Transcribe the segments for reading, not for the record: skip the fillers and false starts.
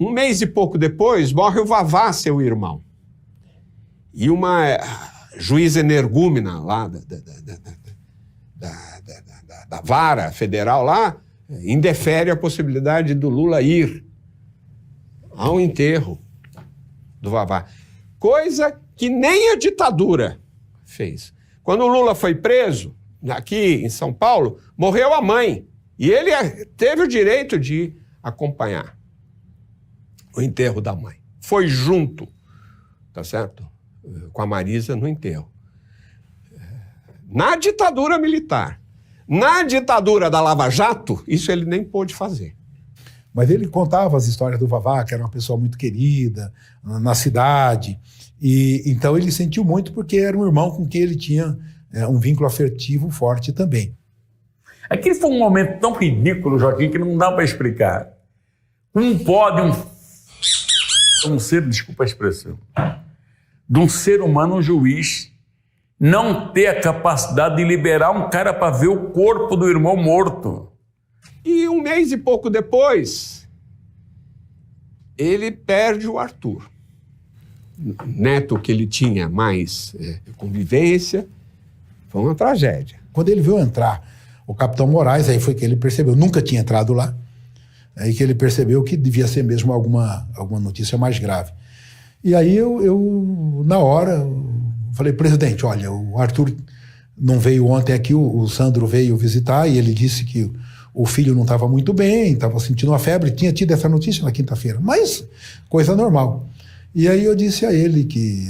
Um mês e pouco depois, morre o Vavá, seu irmão. E uma juíza energúmena lá da vara federal lá indefere a possibilidade do Lula ir ao enterro do Vavá. Coisa que nem a ditadura fez. Quando o Lula foi preso, aqui em São Paulo, morreu a mãe. E ele teve o direito de acompanhar o enterro da mãe. Foi junto, tá certo? Com a Marisa no enterro. Na ditadura militar. Na ditadura da Lava Jato, isso ele nem pôde fazer. Mas ele contava as histórias do Vavá, que era uma pessoa muito querida na cidade. E então ele sentiu muito porque era um irmão com quem ele tinha um vínculo afetivo forte também. Aquele foi um momento tão ridículo, Joaquim, que não dá para explicar. Como pode um ser, desculpa a expressão, de um ser humano, um juiz, não ter a capacidade de liberar um cara para ver o corpo do irmão morto? E um mês e pouco depois, ele perde o Arthur. Neto que ele tinha mais convivência, foi uma tragédia. Quando ele viu entrar o capitão Moraes, aí foi que ele percebeu, nunca tinha entrado lá, aí que ele percebeu que devia ser mesmo alguma notícia mais grave. E aí eu na hora, falei, presidente, olha, o Arthur não veio ontem aqui, o Sandro veio visitar e ele disse que o filho não estava muito bem, estava sentindo uma febre, tinha tido essa notícia na quinta-feira, mas coisa normal. E aí eu disse a ele que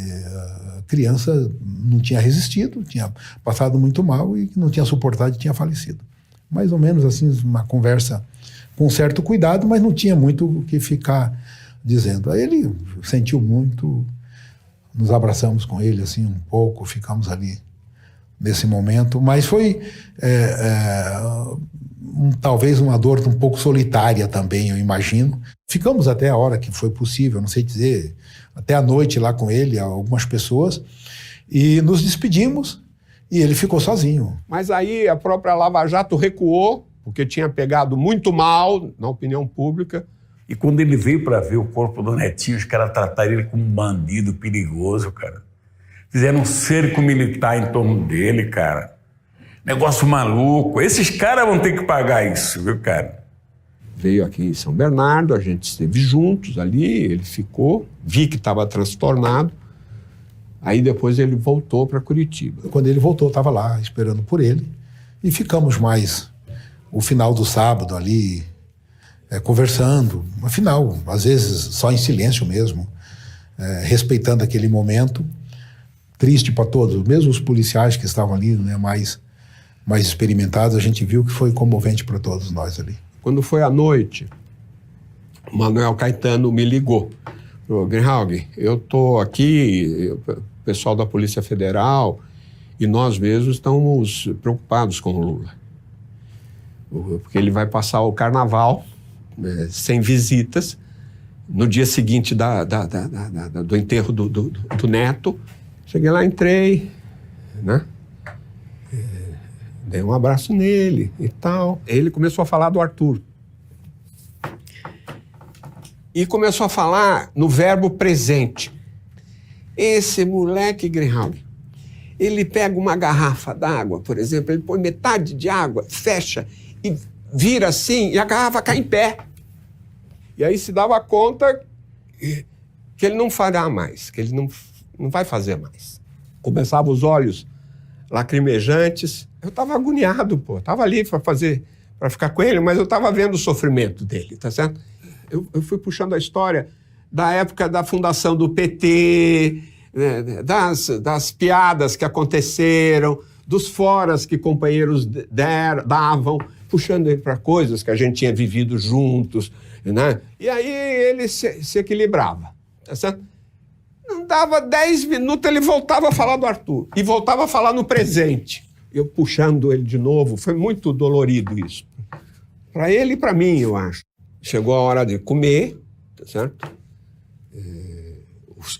a criança não tinha resistido, tinha passado muito mal e que não tinha suportado e tinha falecido. Mais ou menos assim, uma conversa com certo cuidado, mas não tinha muito o que ficar dizendo. Aí ele sentiu muito, nos abraçamos com ele assim um pouco, ficamos ali nesse momento, mas foi talvez uma dor um pouco solitária também, eu imagino. Ficamos até a hora que foi possível, não sei dizer, até a noite lá com ele, algumas pessoas, e nos despedimos e ele ficou sozinho. Mas aí a própria Lava Jato recuou, porque tinha pegado muito mal na opinião pública. E quando ele veio para ver o corpo do Netinho, os caras trataram ele como um bandido perigoso, cara. Fizeram um cerco militar em torno dele, cara. Negócio maluco. Esses caras vão ter que pagar isso, viu, cara? Veio aqui em São Bernardo, a gente esteve juntos ali, ele ficou, vi que estava transtornado. Aí depois ele voltou para Curitiba. Quando ele voltou, eu estava lá esperando por ele. E ficamos mais o final do sábado ali, conversando. Afinal, às vezes só em silêncio mesmo, respeitando aquele momento. Triste para todos, mesmo os policiais que estavam ali, né, mais experimentados, a gente viu que foi comovente para todos nós ali. Quando foi à noite, o Manuel Caetano me ligou. Falou, Greenhalgh, eu estou aqui, o pessoal da Polícia Federal e nós mesmos estamos preocupados com o Lula. Porque ele vai passar o carnaval sem visitas. No dia seguinte do enterro do Neto, cheguei lá, entrei, né? Dei um abraço nele e tal. Ele começou a falar do Arthur. E começou a falar no verbo presente. Esse moleque, Greenhalgh, ele pega uma garrafa d'água, por exemplo, ele põe metade de água, fecha e vira assim, e a garrafa cai em pé. E aí se dava conta que ele não fará mais, que ele não vai fazer mais. Começava os olhos lacrimejantes. Eu estava agoniado, pô. Estava ali para ficar com ele, mas eu estava vendo o sofrimento dele, tá certo? Eu fui puxando a história da época da fundação do PT, né, das piadas que aconteceram, dos foras que companheiros davam, puxando ele para coisas que a gente tinha vivido juntos, né? E aí ele se equilibrava, tá certo? Não dava 10 minutos, ele voltava a falar do Arthur e voltava a falar no presente. Eu puxando ele de novo, foi muito dolorido isso. Para ele e para mim, eu acho. Chegou a hora de comer, tá certo?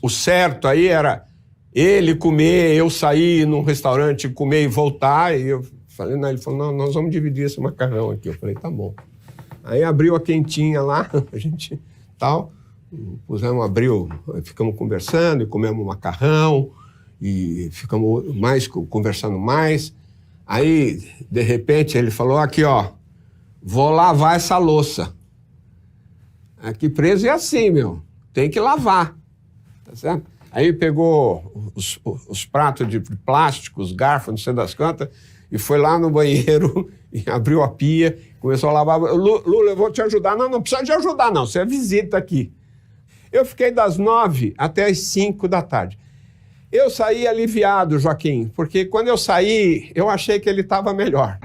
O certo aí era ele comer, eu sair num restaurante, comer e voltar. E eu falei, não, ele falou, não, nós vamos dividir esse macarrão aqui. Eu falei, tá bom. Aí abriu a quentinha lá, a gente tal. Pusemos, abriu, ficamos conversando e comemos macarrão e ficamos conversando mais. Aí, de repente, ele falou, aqui, ó, vou lavar essa louça. Aqui preso é assim, meu, tem que lavar, tá certo? Aí pegou os pratos de plástico, os garfos, não sei das quantas, e foi lá no banheiro e abriu a pia, começou a lavar. Lula, eu vou te ajudar. Não, não precisa de ajudar, não, você é visita aqui. Eu fiquei das 9 até as 5 da tarde. Eu saí aliviado, Joaquim, porque quando eu saí, eu achei que ele estava melhor.